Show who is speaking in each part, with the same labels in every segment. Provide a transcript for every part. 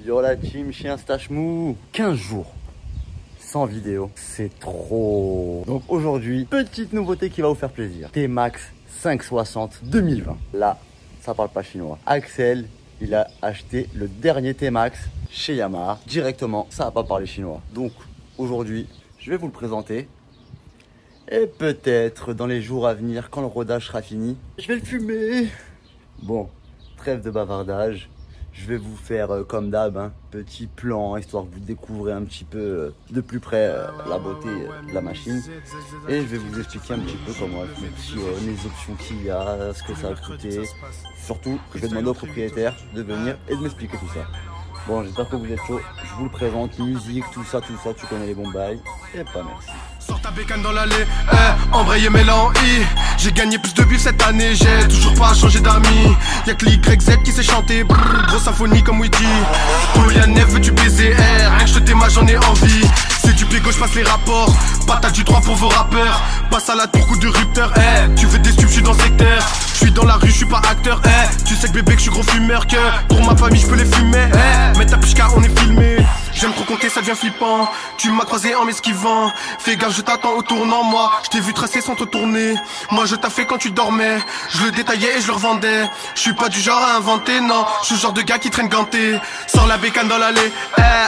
Speaker 1: Yo la team chien stache mou. 15 jours sans vidéo, c'est trop. Donc aujourd'hui, petite nouveauté qui va vous faire plaisir. T-Max 560 2020. Là, ça parle pas chinois. Axel, il a acheté le dernier T-Max chez Yamaha. Directement, ça va pas parler chinois. Donc aujourd'hui, je vais vous le présenter. Et peut-être dans les jours à venir, quand le rodage sera fini, je vais le fumer. Bon, trêve de bavardage. Je vais vous faire comme d'hab un petit plan, histoire que vous découvrez un petit peu de plus près la beauté de la machine. Et je vais vous expliquer un petit peu comment elle fonctionne, les options qu'il y a, ce que ça a coûté. Surtout, je vais demander au propriétaire de venir et de m'expliquer tout ça. Bon, j'espère que vous êtes chaud. Je vous le présente, musique, tout ça, tu connais les bons bails. Et pas merci.
Speaker 2: Sors ta bécane dans l'allée, embrayé mais en I. J'ai gagné plus de buts cette année, j'ai toujours pas changé d'amis. Y'a que l'YZ qui sait chanter, brrr, grosse symphonie comme Witty. Polianef, veux-tu baiser, rien que je te démarre, j'en ai envie. C'est du pied gauche, passe les rapports, patate du droit pour vos rappeurs. Passe à la tour, coup de rupteur, tu veux des stupes, je suis dans le secteur. Je suis dans la rue, je suis pas acteur, tu sais que bébé que je suis gros fumeur, que pour ma famille je peux les fumer, mais ta pushka on est filmé. J'aime trop compter, ça devient flippant. Tu m'as croisé en m'esquivant. Fais gaffe, je t'attends au tournant. Moi, je t'ai vu tracer sans te tourner. Moi, je t'ai fait quand tu dormais. Je le détaillais et je le revendais. Je suis pas du genre à inventer, non. Je suis le genre de gars qui traîne ganté. Sors la bécane dans l'allée,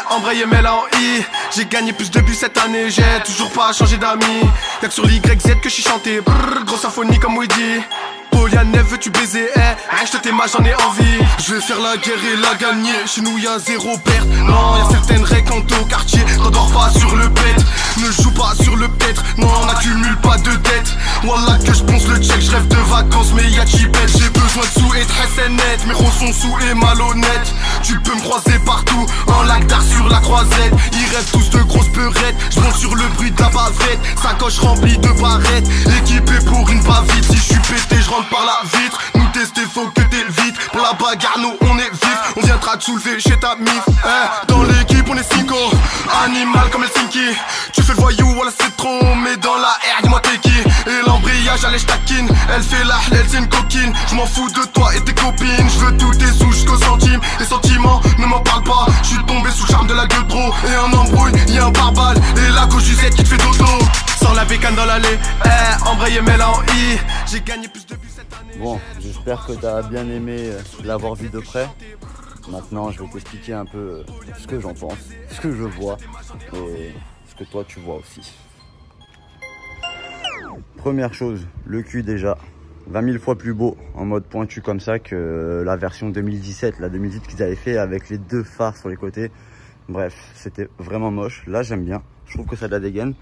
Speaker 2: embrayé mais en I. J'ai gagné plus de buts cette année. J'ai toujours pas changé d'amis. Y'a que sur l'YZ que je suis chanté. Brrr, grosse symphonie comme Woody. Polianef, veux-tu baiser, rien je te t'aimais, j'en ai envie. Je vais faire la guerre et la gagner. Chez nous y'a zéro perte. Non, y'a certaines règles quant au quartier. T'endors pas sur le bête. Ne joue pas sur le peut-être. Non, n'accumule pas de dettes. Wallah que je ponce le check. Je rêve de vacances mais y'a chipette. J'ai besoin de sous et très net. Mes rôles sont sous et malhonnêtes. Tu peux me croiser partout. En lac d'art sur la croisette. Ils rêvent tous de grosses peurettes. Je monte sur le bruit de la bavette. Sacoche remplie de barrettes. Équipé pour une va-vite. Si je suis pété, je rentre par la vitre. Nous tester, faut que t'es vite. Pour la bagarre, nous on est vif. On viendra te soulever chez ta mif. Dans l'équipe, on est 5. Animal comme Helsinki. Tu fais le voyou, voilà c'est trop. Mais dans la R, dis-moi t'es qui. Et l'embrayage, allez, j'taquine. Elle fait la hlèle, c'est une coquine. Je m'en fous de toi et tes copines. Je veux tous tes sous jusqu'au centime. Les sentiments, ne m'en parle pas. Je suis tombé sous le charme de la gueule pro. Et en embrouille, y'a un barbale. Et la gauche du Z qui te fait dodo. Sors la bécane dans l'allée, embrayé mais en I. J'ai gagné plus de buts cette année.
Speaker 1: Bon, j'espère que tu as bien aimé l'avoir vu de près. Maintenant, je vais t'expliquer un peu ce que j'en pense, ce que je vois et ce que toi tu vois aussi. Première chose, le cul déjà 20 000 fois plus beau en mode pointu comme ça que la version 2017, la 2018 qu'ils avaient fait avec les deux phares sur les côtés. Bref, c'était vraiment moche. Là, j'aime bien. Je trouve que ça a de la dégaine.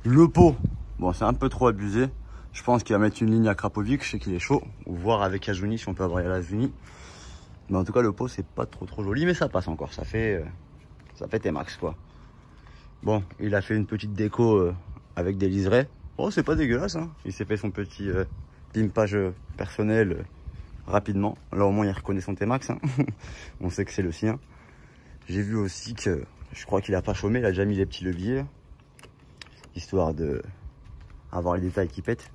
Speaker 1: Le pot, bon, c'est un peu trop abusé. Je pense qu'il va mettre une ligne à Krapovic, je sais qu'il est chaud. Ou voir avec Azuni si on peut avoir Azuni. Mais en tout cas, le pot, c'est pas trop joli, mais ça passe encore. Ça fait T-Max, quoi. Bon, il a fait une petite déco avec des liserés. Oh, c'est pas dégueulasse, hein. Il s'est fait son petit pimpage personnel rapidement. Là, au moins, il reconnaît son T-Max, hein. On sait que c'est le sien. J'ai vu aussi que, je crois qu'il a pas chômé, il a déjà mis les petits leviers. Histoire de avoir les détails qui pètent.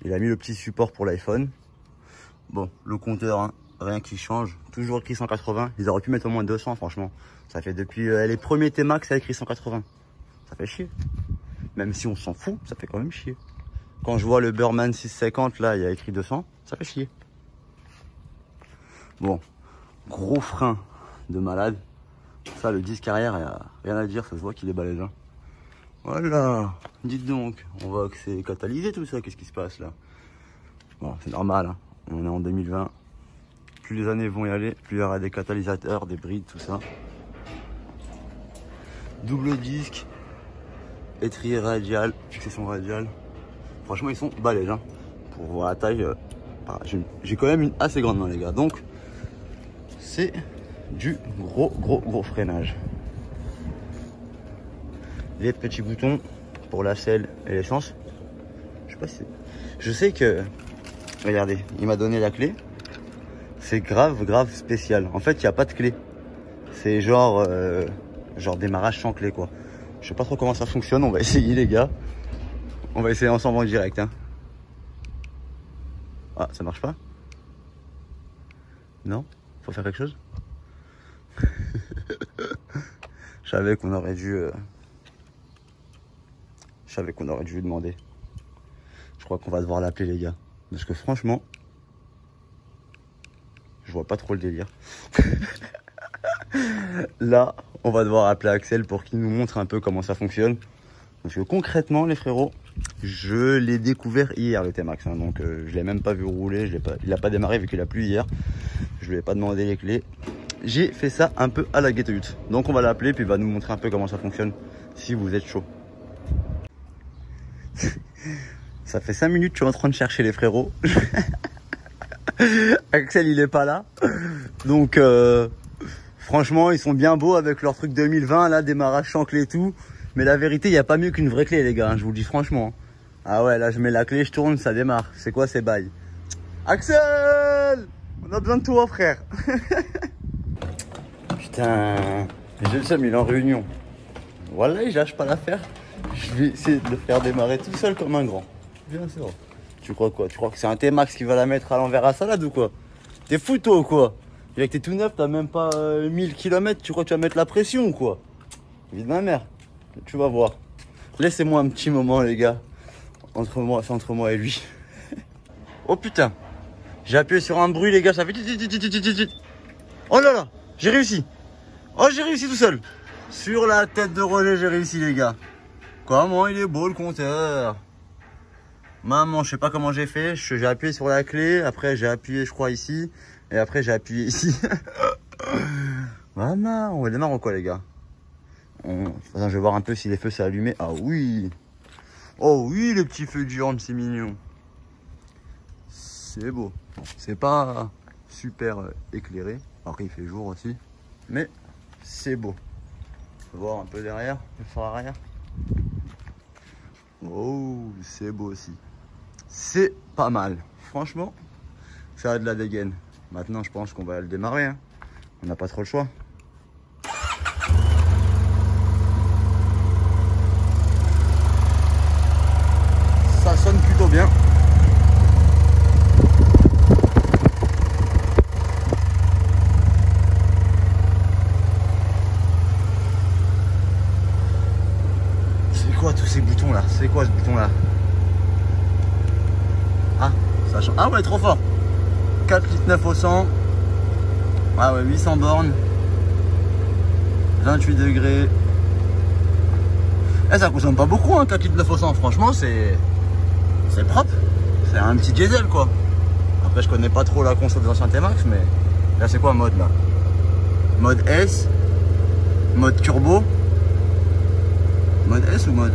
Speaker 1: Il a mis le petit support pour l'iPhone. Bon, le compteur, hein, rien qui change. Toujours écrit 180. Ils auraient pu mettre au moins 200, franchement. Ça fait depuis les premiers T-Max, ça a écrit 180. Ça fait chier. Même si on s'en fout, ça fait quand même chier. Quand je vois le Burman 650, là, il y a écrit 200, ça fait chier. Bon, gros frein de malade. Ça, le disque arrière, il n'y a rien à dire, ça se voit qu'il est balèze, hein. Voilà, dites donc, on voit que c'est catalysé tout ça, qu'est-ce qui se passe là? Bon, c'est normal, hein. On est en 2020, plus les années vont y aller, plus il y aura des catalysateurs, des brides, tout ça. Double disque, étrier radial, fixation radiale. Franchement, ils sont balèzes, hein. Pour voir la taille, j'ai quand même une assez grande main, les gars, donc c'est du gros freinage. Les petits boutons pour la selle et l'essence. Je sais pas si... Je sais que... Regardez, il m'a donné la clé. C'est grave spécial. En fait, il n'y a pas de clé. C'est genre démarrage sans clé, quoi. Je sais pas trop comment ça fonctionne. On va essayer, les gars. On va essayer ensemble en direct, hein. Ah, ça marche pas? Non? Faut faire quelque chose? savais qu'on aurait dû lui demander. Je crois qu'on va devoir l'appeler, les gars. Parce que franchement, je vois pas trop le délire. Là, on va devoir appeler Axel pour qu'il nous montre un peu comment ça fonctionne. Parce que concrètement, les frérots, je l'ai découvert hier, le T-Max. Hein, donc, je l'ai même pas vu rouler. Il n'a pas démarré vu qu'il a plu hier. Je lui ai pas demandé les clés. J'ai fait ça un peu à la guette-hutte. Donc, on va l'appeler puis il va nous montrer un peu comment ça fonctionne. Si vous êtes chaud. Ça fait 5 minutes que je suis en train de chercher les frérots. Axel, il est pas là. Donc, franchement, ils sont bien beaux avec leur truc 2020, là, démarrage sans clé et tout. Mais la vérité, il n'y a pas mieux qu'une vraie clé, les gars, hein, je vous le dis franchement. Ah ouais, là, je mets la clé, je tourne, ça démarre. C'est quoi ces bails? Axel! On a besoin de toi, frère. Putain, j'ai le seum, il est en réunion. Voilà, il lâche pas l'affaire. Je vais essayer de le faire démarrer tout seul comme un grand. Bien sûr. Tu crois quoi? Tu crois que c'est un T-Max qui va la mettre à l'envers à salade ou quoi? T'es fou toi ou quoi? Avec tes tout neuf, t'as même pas 1000 km, tu crois que tu vas mettre la pression ou quoi? Vite ma mère. Tu vas voir. Laissez-moi un petit moment, les gars. C'est entre moi et lui. Oh putain. J'ai appuyé sur un bruit, les gars, ça fait... Oh là là, j'ai réussi. Oh, j'ai réussi tout seul. Sur la tête de relais, j'ai réussi, les gars. Comment il est beau, le compteur. Maman, je sais pas comment j'ai fait. J'ai appuyé sur la clé. Après, j'ai appuyé, je crois, ici. Et après, j'ai appuyé ici. Maman, on va démarrer ou quoi, les gars? Attends, je vais voir un peu si les feux s'est allumé. Ah oui. Oh oui, les petits feux d'urne, c'est mignon. C'est beau. C'est pas super éclairé. Après, il fait jour aussi. Mais c'est beau. On va voir un peu derrière, le phare arrière. Oh, c'est beau aussi. C'est pas mal. Franchement, ça a de la dégaine. Maintenant, je pense qu'on va le démarrer. Hein. On n'a pas trop le choix. Ça sonne plutôt bien. C'est quoi tous ces boutons là? C'est quoi ce bouton là? Ah, ça change. Ah ouais, trop fort. 4,9 litres au 100. Ah ouais, 800 bornes. 28 degrés. Eh, ça consomme pas beaucoup, hein, 4,9 litres au 100. Franchement, c'est propre. C'est un petit diesel, quoi. Après, je connais pas trop la console des anciens T-Max, mais là, c'est quoi mode là? Mode S, mode turbo. Mode S ou mode...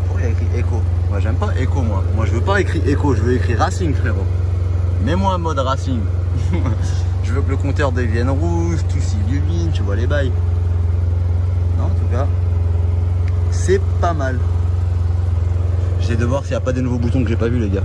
Speaker 1: Pourquoi il y a écrit Eco? Moi j'aime pas Eco, moi. Moi je veux pas écrire Eco, je veux écrire Racing, frérot. Mets-moi un mode Racing. Je veux que le compteur devienne rouge, tout s'illumine, tu vois les bails. Non, en tout cas, c'est pas mal. J'essaie de voir s'il n'y a pas des nouveaux boutons que j'ai pas vu, les gars.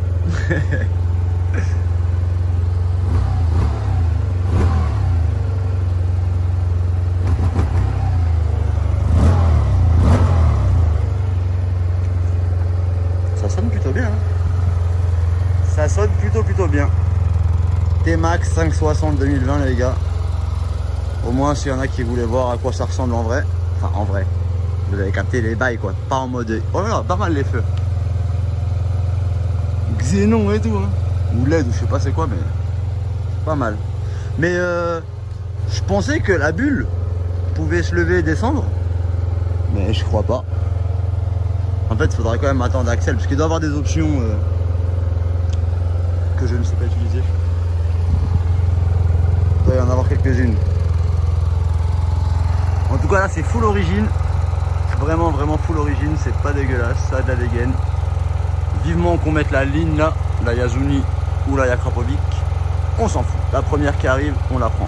Speaker 1: Ça sonne plutôt bien. Hein. Ça sonne plutôt bien. T-Max 560 2020, les gars. Au moins, s'il y en a qui voulaient voir à quoi ça ressemble en vrai. Enfin, en vrai. Vous avez capté les bails, quoi. Pas en mode... Oh là là, pas mal les feux. Xénon et tout. Hein. Ou LED, ou je sais pas c'est quoi, mais... Pas mal. Mais je pensais que la bulle pouvait se lever et descendre. Mais je crois pas. En fait, il faudrait quand même attendre Axel, parce qu'il doit avoir des options que je ne sais pas utiliser. Il doit y en avoir quelques-unes. En tout cas, là, c'est full origine. Vraiment, vraiment full origine. C'est pas dégueulasse, ça a de la dégaine. Vivement qu'on mette la ligne là, la Yazuni ou la Yakrapovic. On s'en fout. La première qui arrive, on la prend.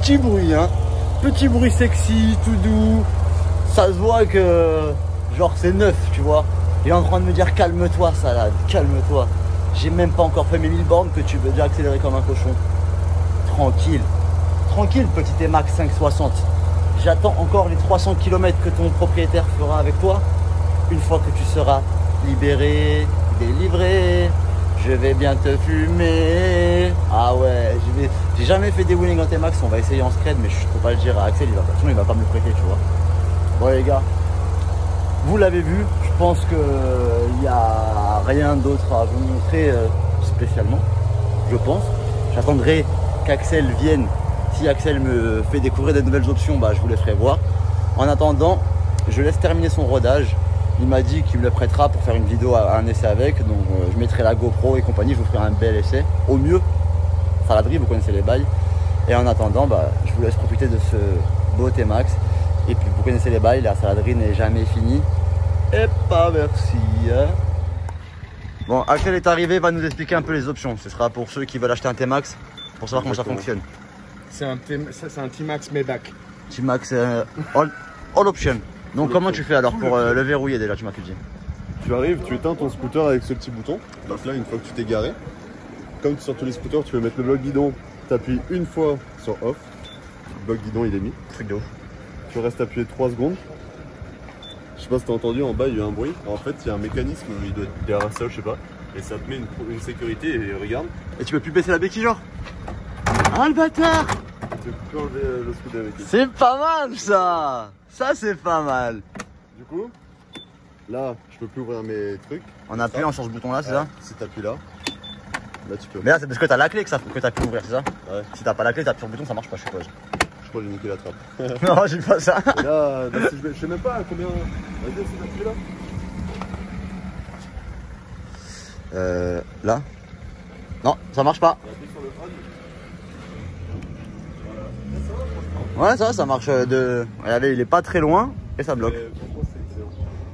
Speaker 1: Petit bruit, hein. Petit bruit sexy, tout doux. Ça se voit que genre c'est neuf, tu vois. Il est en train de me dire calme-toi, salade, calme-toi. J'ai même pas encore fait mes 1000 bornes que tu veux déjà accélérer comme un cochon. Tranquille. Tranquille, petit T-Max 560. J'attends encore les 300 km que ton propriétaire fera avec toi. Une fois que tu seras libéré, délivré, Je vais bien te fumer. Ah ouais, j'ai jamais fait des wheelings en T-Max. On va essayer en scred, mais je peux pas le dire à Axel, sinon il va pas me le prêter, tu vois. Bon les gars, vous l'avez vu, je pense qu'il n'y a rien d'autre à vous montrer spécialement, je pense. J'attendrai qu'Axel vienne. Si Axel me fait découvrir de nouvelles options, bah, je vous les ferai voir. En attendant, je laisse terminer son rodage. Il m'a dit qu'il me le prêtera pour faire une vidéo, un essai avec. Donc je mettrai la GoPro et compagnie, je vous ferai un bel essai. Au mieux, saladerie, vous connaissez les bails. Et en attendant, bah, je vous laisse profiter de ce beau T-Max. Et puis vous connaissez les bails, la saladerie n'est jamais finie. Et pas merci. Bon, Axel est arrivé, va nous expliquer un peu les options. Ce sera pour ceux qui veulent acheter un T-Max, pour savoir comment ça fonctionne.
Speaker 3: C'est un T-Max Maybach.
Speaker 1: T-Max all option. Donc comment tu fais alors pour le verrouiller déjà, tu m'as tout dit.
Speaker 4: Tu arrives, tu éteins ton scooter avec ce petit bouton. Donc là, une fois que tu t'es garé, comme sur tous les scooters, tu veux mettre le bloc guidon, tu appuies une fois sur off. Le bloc guidon il est mis.
Speaker 1: Truc de ouf.
Speaker 4: Tu restes appuyé 3 secondes. Je sais pas si t'as entendu, en bas il y a eu un bruit. En fait, il y a un mécanisme, il doit être derrière ça, je sais pas. Et ça te met une sécurité et regarde.
Speaker 1: Et tu peux plus baisser la béquille genre. Ah le bâtard!
Speaker 4: Tu peux plus enlever le scooter avec lui.
Speaker 1: C'est pas mal ça! Ça c'est pas mal.
Speaker 4: Du coup, là, je peux plus ouvrir mes trucs.
Speaker 1: En appuyant sur ce bouton là, c'est ça?
Speaker 4: Si t'appuies là, là tu peux.
Speaker 1: Mais là c'est parce que t'as la clé que t'as pu ouvrir, c'est ça?
Speaker 4: Ouais.
Speaker 1: Si t'as pas la clé, t'appuies sur le bouton, ça marche pas, je suppose.
Speaker 4: Je crois que j'ai niqué la trappe.
Speaker 1: Non, j'ai pas ça.
Speaker 4: Et là, si je sais même pas combien. Vas-y, c'est t'appuies là.
Speaker 1: Là? Non, ça marche pas. Ouais, ça marche de. Regardez, il est pas très loin et ça bloque.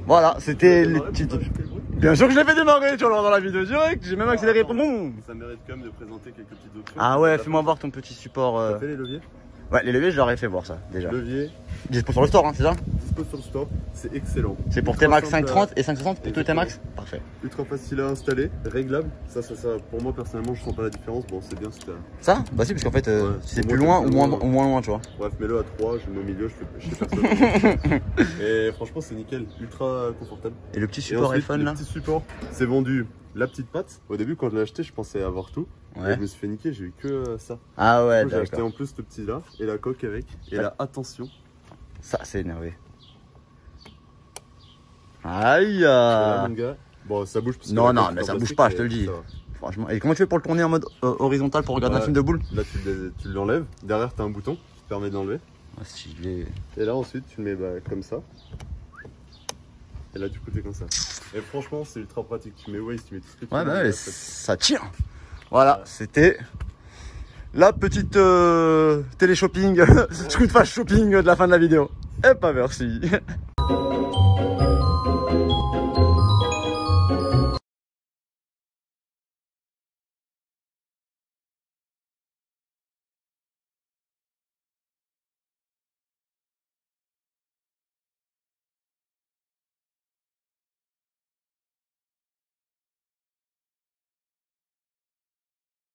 Speaker 1: Voilà, c'était les petites options. Bien sûr que je l'ai fait démarrer, tu vas le voir dans la vidéo direct. J'ai même accéléré. Boum.
Speaker 4: Ça mérite quand même de présenter quelques petites options.
Speaker 1: Ah ouais, fais-moi voir ton petit support.
Speaker 4: T'as fait les leviers?
Speaker 1: Ouais, les leviers, je leur ai fait voir ça déjà.
Speaker 4: Levier.
Speaker 1: Dispo sur le store, hein, c'est ça?
Speaker 4: Dispo sur le store, c'est excellent.
Speaker 1: C'est pour T-Max 530 et 560 pour tout T-Max? Parfait.
Speaker 4: Ultra facile à installer, réglable. Ça, pour moi personnellement, je sens pas la différence. Bon, c'est bien si t'as.
Speaker 1: Ça? Bah si, parce qu'en fait,
Speaker 4: Ouais,
Speaker 1: c'est
Speaker 4: pour
Speaker 1: plus
Speaker 4: moi,
Speaker 1: loin
Speaker 4: c'est
Speaker 1: ou moins loin, tu vois.
Speaker 4: Bref, mets-le à 3, je le mets au milieu, je fais personne. Et franchement, c'est nickel, ultra confortable.
Speaker 1: Et le petit
Speaker 4: Et
Speaker 1: support
Speaker 4: ensuite,
Speaker 1: iPhone
Speaker 4: le
Speaker 1: là?
Speaker 4: petit support, c'est vendu la petite patte. Au début, quand je l'ai acheté, je pensais avoir tout.
Speaker 1: Ouais.
Speaker 4: Et je me suis fait niquer, j'ai eu que ça.
Speaker 1: Ah ouais,
Speaker 4: J'ai acheté
Speaker 1: d'accord.
Speaker 4: en plus le petit là et la coque avec. Et là, attention.
Speaker 1: Ça, c'est énervé. Aïe!
Speaker 4: Là, mon gars. Bon, ça bouge parce que
Speaker 1: Non,
Speaker 4: la
Speaker 1: non,
Speaker 4: coque
Speaker 1: mais
Speaker 4: est en
Speaker 1: ça bouge
Speaker 4: plastique,
Speaker 1: pas, je te le
Speaker 4: mais
Speaker 1: dis.
Speaker 4: ça va.
Speaker 1: Franchement. Et comment tu fais pour le tourner en mode horizontal pour regarder un
Speaker 4: Ouais.
Speaker 1: film de boule?
Speaker 4: Là, tu l'enlèves. Derrière, tu as un bouton qui te permet d'enlever.
Speaker 1: Ah, stylé.
Speaker 4: Et là, ensuite, tu le mets comme ça. Et là, du coup, t'es comme ça. Et franchement, c'est ultra pratique. Tu mets Waze, tu mets tout ce que tu
Speaker 1: Ouais,
Speaker 4: veux.
Speaker 1: bah
Speaker 4: et
Speaker 1: ouais,
Speaker 4: après,
Speaker 1: ça tire. Voilà, c'était la petite télé-shopping, Scoot Fast Shopping de la fin de la vidéo. Et pas merci.